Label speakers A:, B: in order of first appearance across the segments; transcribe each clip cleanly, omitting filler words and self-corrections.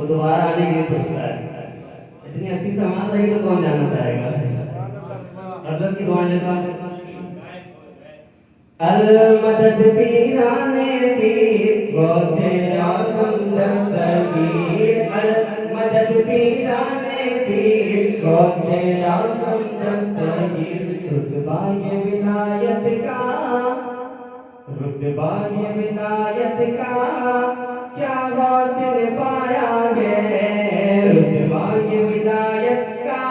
A: वो दोबारा आने के लिए सोचता है। इतनी अच्छी सामान रही तो कौन जाना चाहेगा। हजरत की दुआ लेता है। अल मदद पीराने पीर गौसे आज़म दस्तगीर। अल मदद पीराने पीर गौसे आज़म दस्तगीर। रुतबा ये विलायत का, रुतबा ये विलायत का क्या वासिल पाया है। रुतबा ये विलायत का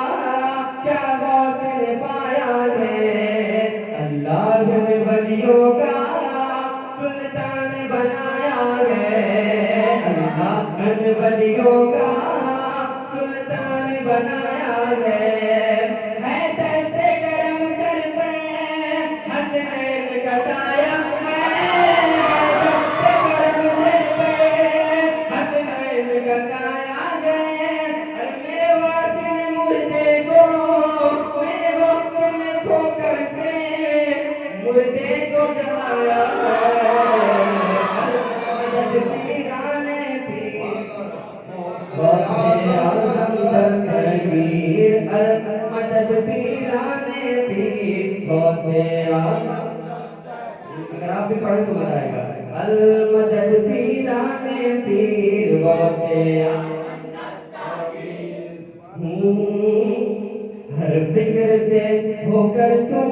A: क्या वासिल पाया है। अल्लाह ने वलियों का सुल्तान बनाया है। अल्लाह ने वलियों का सुल्तान बनाया है। दस्ते करम सर पर हसनैन का साया है। दस्ते करम सर पर हसनैन का साया है। और मेरे वासिल मुर्दे को, मेरे वक्त में ठोकर से मुर्दे को जलाया है। मदद पीराने पीर गौसे आज़म दस्तगीर। मदद पीराने पीर गौसे आज़म। अगर आप भी पढ़े तो मजा आएगा। अल मदद पीराने पीर गौसे आज़म दस्तगीर। हर फिक्र से होकर तुम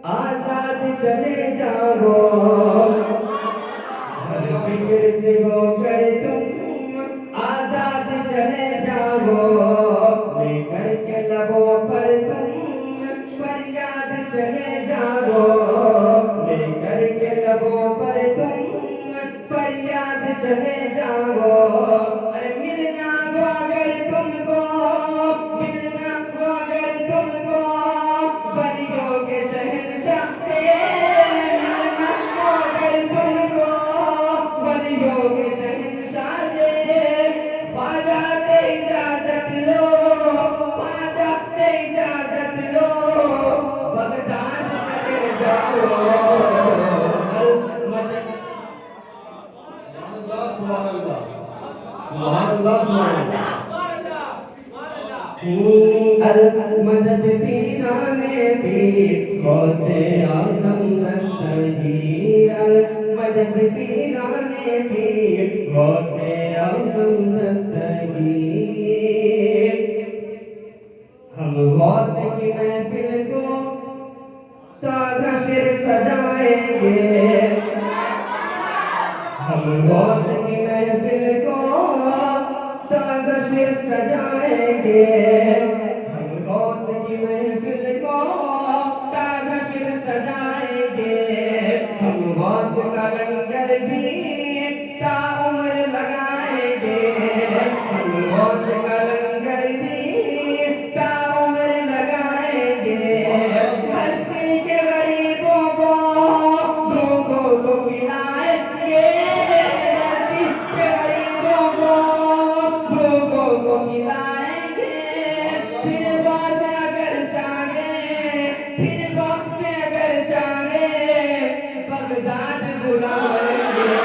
A: आजाद चले जाओ। हर फिक्र से होकर तुम आजाद चले जाओ। लेकर के लबों पर तुम फरियाद चले जाओ। लेकर के लबों पर तुम फरियाद चले जाओ। अरे मिलना वो अगर तुमको, मिलना वो अगर तुमको वलियों के शहंशाह से। मिलना वो अगर तुमको वलियों के शहंशाह से। ख्वाजा से इजाजत लो, ख्वाजा से इजाजत लो, बगदाद चले जाओ। अल मदद पीराने पीर गौसे आज़म दस्तगीर। अल मदद पीराने पीर गौसे आज़म दस्तगीर। हम गौस की महफिल को ताज़ा शेर सजाएंगे। हम गौस की महफिल को ताज़ा शेर सजाएंगे। हम गौस की महफिल को ताज़ा शेर सजाएंगे। हम गौस का लंगर भी ताउम्र लगाएंगे। हम गौस का लंगर भी ताउम्र लगाएंगे। बस्ती के गरीबों को, भूखों को खिलाएंगे। बस्ती के गरीबों को, भूखों को खिलाएंगे। फिर बात अगर चाहे, फिर बात अगर चाहे बगदाद बुलाएंगे।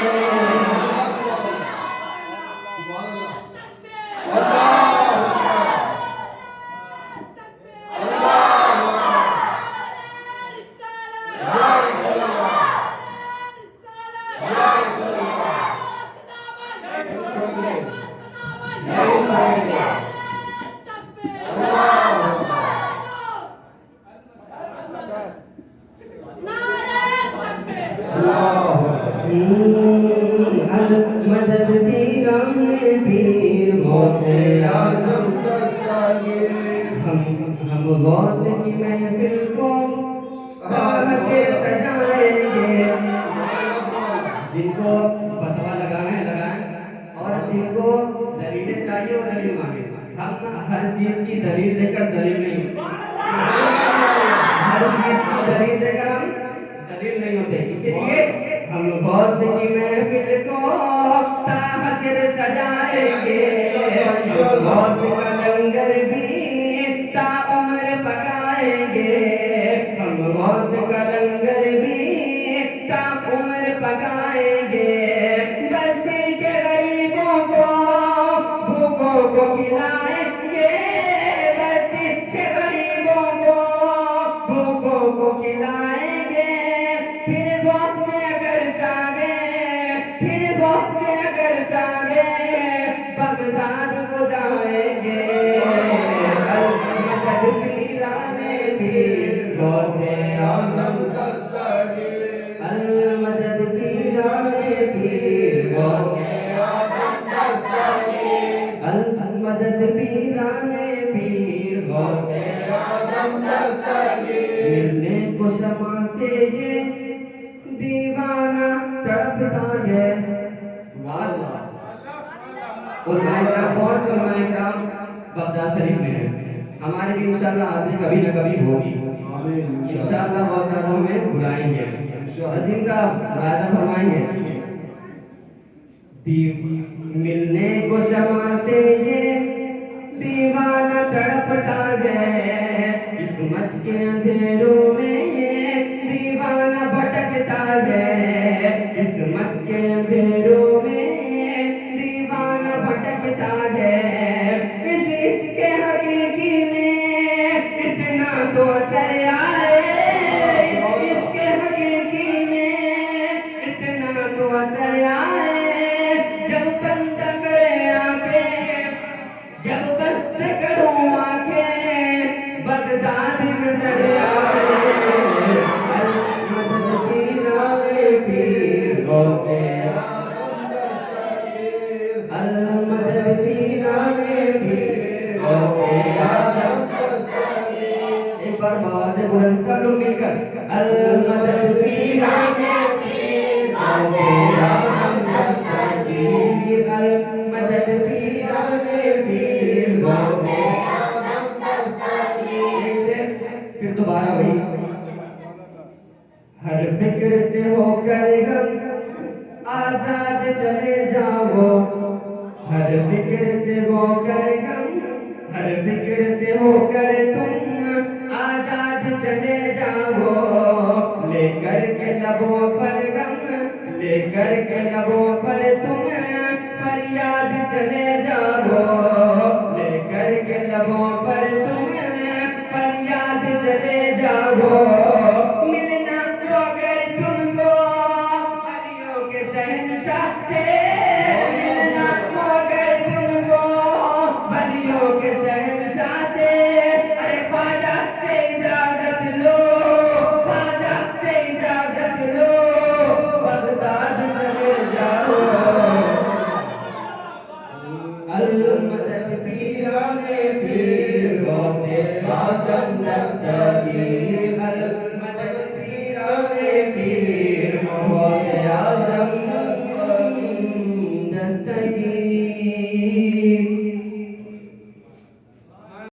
A: मदद पीराने पीर गौसे आज़म दस्तगीर। हम गौस की महफिल को ताज़ा शेर सजाएंगे। जिनको फतवा लगाना है लगाएं, और जिनको दलीलें चाहिए वो दलील मांगे। हम हर चीज की दलील देकर दलील नहीं, हर चीज की दलील देकर हम दलील नहीं होते। इसलिए हम गौस की महफिल को ताहशर सजाएंगे। गौस का लंगर भी ताउम्र पकाएंगे। हम गौस का लंगर भी ताउम्र पकाएंगे। बस्ती के गरीबों को वक्त अगर चाहे, फिर वक्त अगर चाहे, बगदाद को जाएंगे। अल-मदद पीराने पीर गौसे आज़म दस्तगीर, अल-मदद पीराने पीर गौसे आज़म दस्तगीर, अल-मदद पीराने पीर गौसे आज़म दस्तगीर। मिलने को समाते ये दीवाना तड़पता है। और माइका बगदाद शरीफ में है, हमारे भी इंशाअल्लाह हाजिरी कभी न कभी होगी, इंशाअल्लाह बहुत ज़्यादा हमें बुलाएंगे। अजीम का वादा फरमाएंगे। मिलने को समाते ये दीवाना तड़पता है, किस्मत के अंधेरों में ये दीवाना भटकता है, किस्मत के अंधेरों में दीवाना भटकता है। इस इश्क़ हकीकी में इतना तो असर आए, इस इश्क़ हकीकी में इतना तो असर आए, जब बंद करे आंखें, जब बंद करूं आंखें, बगदाद नजर आए। अल-मदद पीराने पीर गौसे आज़म दस्तगीर, अल-मदद पीराने पीर गौसे आज़म दस्तगीर। एक बार आवाज़ बुलंद सब लोग मिलकर, अल-मदद पीराने पीर गौसे आज़म दस्तगीर, अल-मदद पीराने पीर गौसे आज़म दस्तगीर। फिर दोबारा वही, हर फिक्र से होकर गम आजाद चले जाओ, हर फिक्र से होकर गम, हर फिक्र से होकर तुम आजाद चले जाओ। लेकर के लबों पर गम, लेकर के लबों पर तुम फरियाद चले जाओ, लेकर के लबों पर तुम फरियाद चले जाओ। मिलना तो अगर तुमको अलियों के शहंशाह से, मिलना तो अगर तुमको अलियों के शहंशाह से, अरे ख्वाजा से इजाजत लो, ख्वाजा से इजाजत लो, बगदाद चले जाओ। अल-मदद पीराने पीर गौसे आज़म